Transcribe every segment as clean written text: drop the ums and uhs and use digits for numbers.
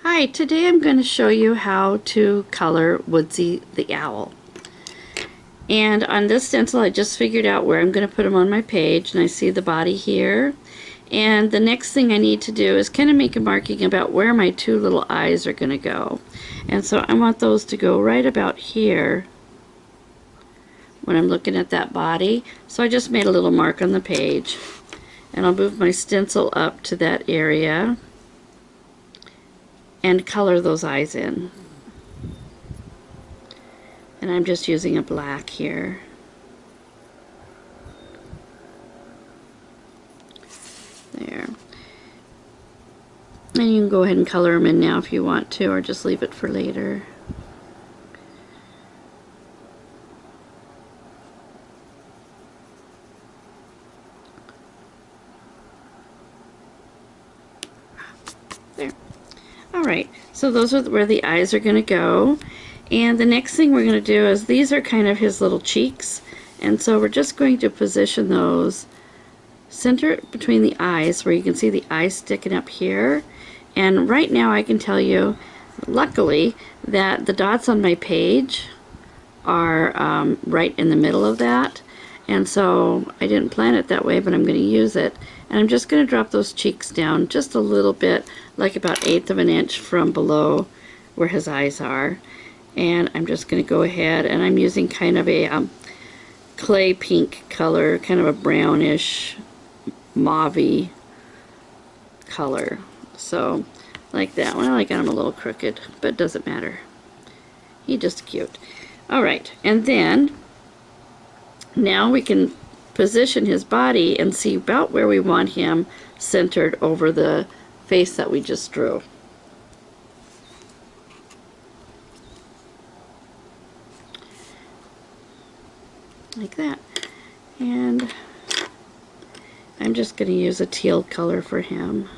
Hi, today I'm going to show you how to color Woodsy the Owl. And on this stencil I just figured out where I'm going to put him on my page, and I see the body here. And the next thing I need to do is kind of make a marking about where my two little eyes are going to go. And so I want those to go right about here when I'm looking at that body. So I just made a little mark on the page, and I'll move my stencil up to that area and color those eyes in. And I'm just using a black here. There. And you can go ahead and color them in now if you want to, or just leave it for later. There. Alright, so those are where the eyes are going to go. And the next thing we're going to do is, these are kind of his little cheeks, and so we're just going to position those center between the eyes, where you can see the eyes sticking up here. And right now I can tell you, luckily, that the dots on my page are right in the middle of that, and so I didn't plan it that way, but I'm going to use it. And I'm just going to drop those cheeks down just a little bit, like about 1/8 of an inch from below where his eyes are. And I'm just going to go ahead, and I'm using kind of a clay pink color, kind of a brownish mauve-y color. So like that one. I got him a little crooked, but it doesn't matter. He's just cute. Alright, and then now we can position his body and see about where we want him centered over the face that we just drew. Like that. And I'm just going to use a teal color for him.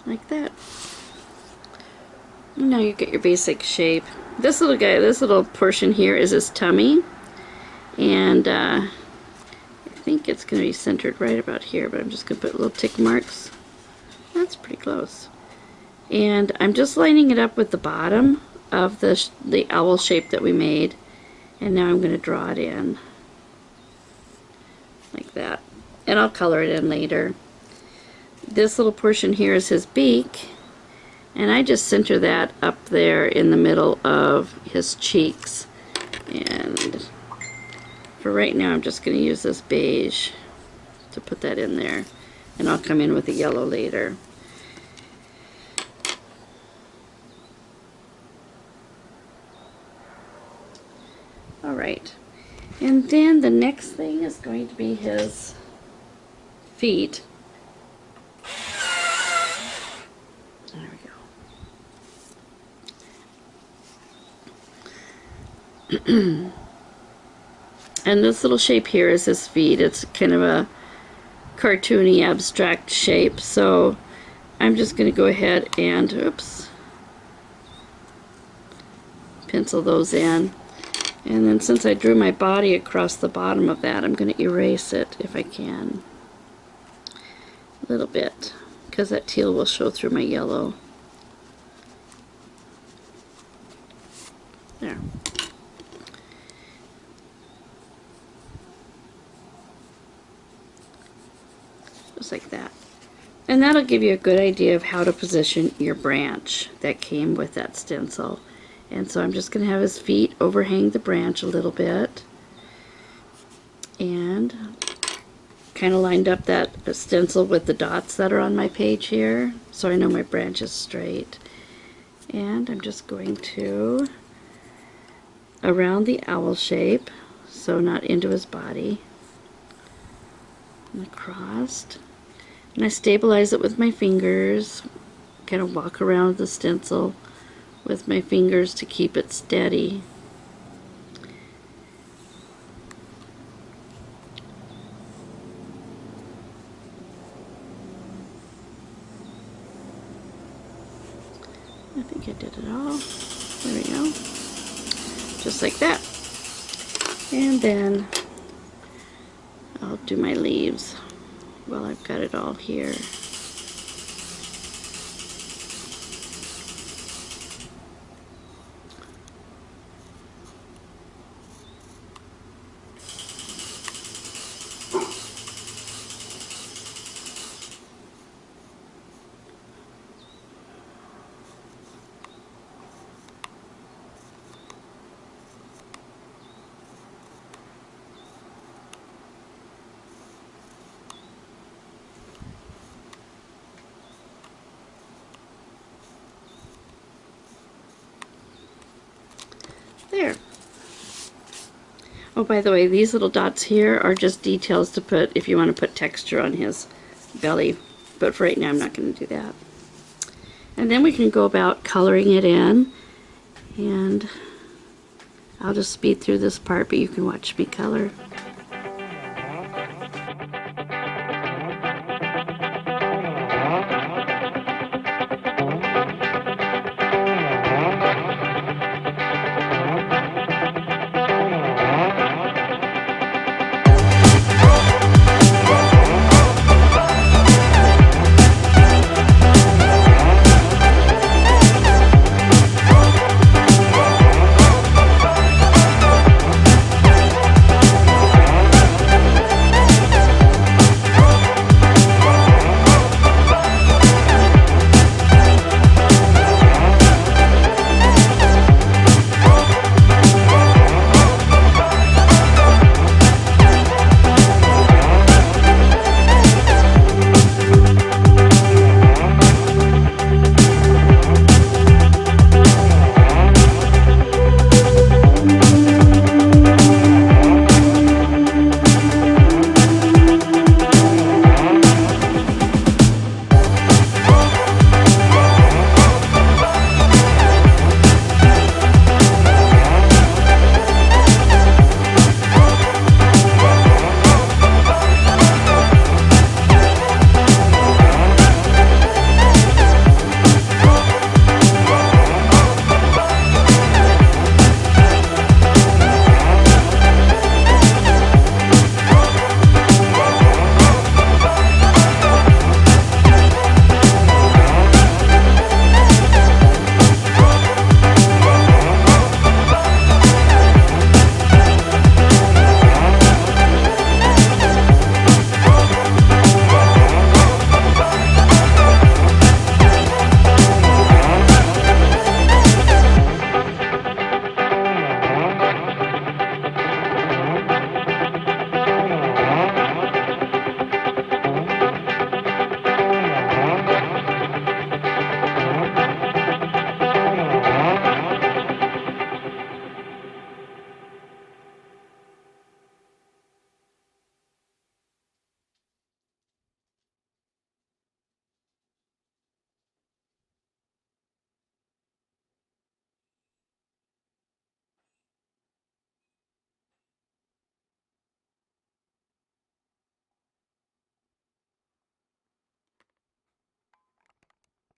Like that. Now you get your basic shape. This little guy, this little portion here is his tummy, and I think it's going to be centered right about here, but I'm just going to put little tick marks. That's pretty close. And I'm just lining it up with the bottom of the owl shape that we made, and now I'm going to draw it in like that, and I'll color it in later. This little portion here is his beak, and I just center that up there in the middle of his cheeks. And for right now I'm just going to use this beige to put that in there, and I'll come in with the yellow later. Alright, and then the next thing is going to be his feet. There we go. And this little shape here is his feet. It's kind of a cartoony, abstract shape, so I'm just going to go ahead and, oops, pencil those in. And then since I drew my body across the bottom of that, I'm going to erase it if I can. A little bit, because that teal will show through my yellow. There. Just like that. And that'll give you a good idea of how to position your branch that came with that stencil. And so I'm just going to have his feet overhang the branch a little bit, and kind of lined up that stencil with the dots that are on my page here, so I know my branch is straight. And I'm just going to, around the owl shape, so not into his body, and across, and I stabilize it with my fingers, kind of walk around the stencil with my fingers to keep it steady. think I did it all. There we go. Just like that. And then I'll do my leaves while I've got it all here. There. Oh, by the way, these little dots here are just details to put if you want to put texture on his belly. But for right now, I'm not going to do that. And then we can go about coloring it in. And I'll just speed through this part, but you can watch me color.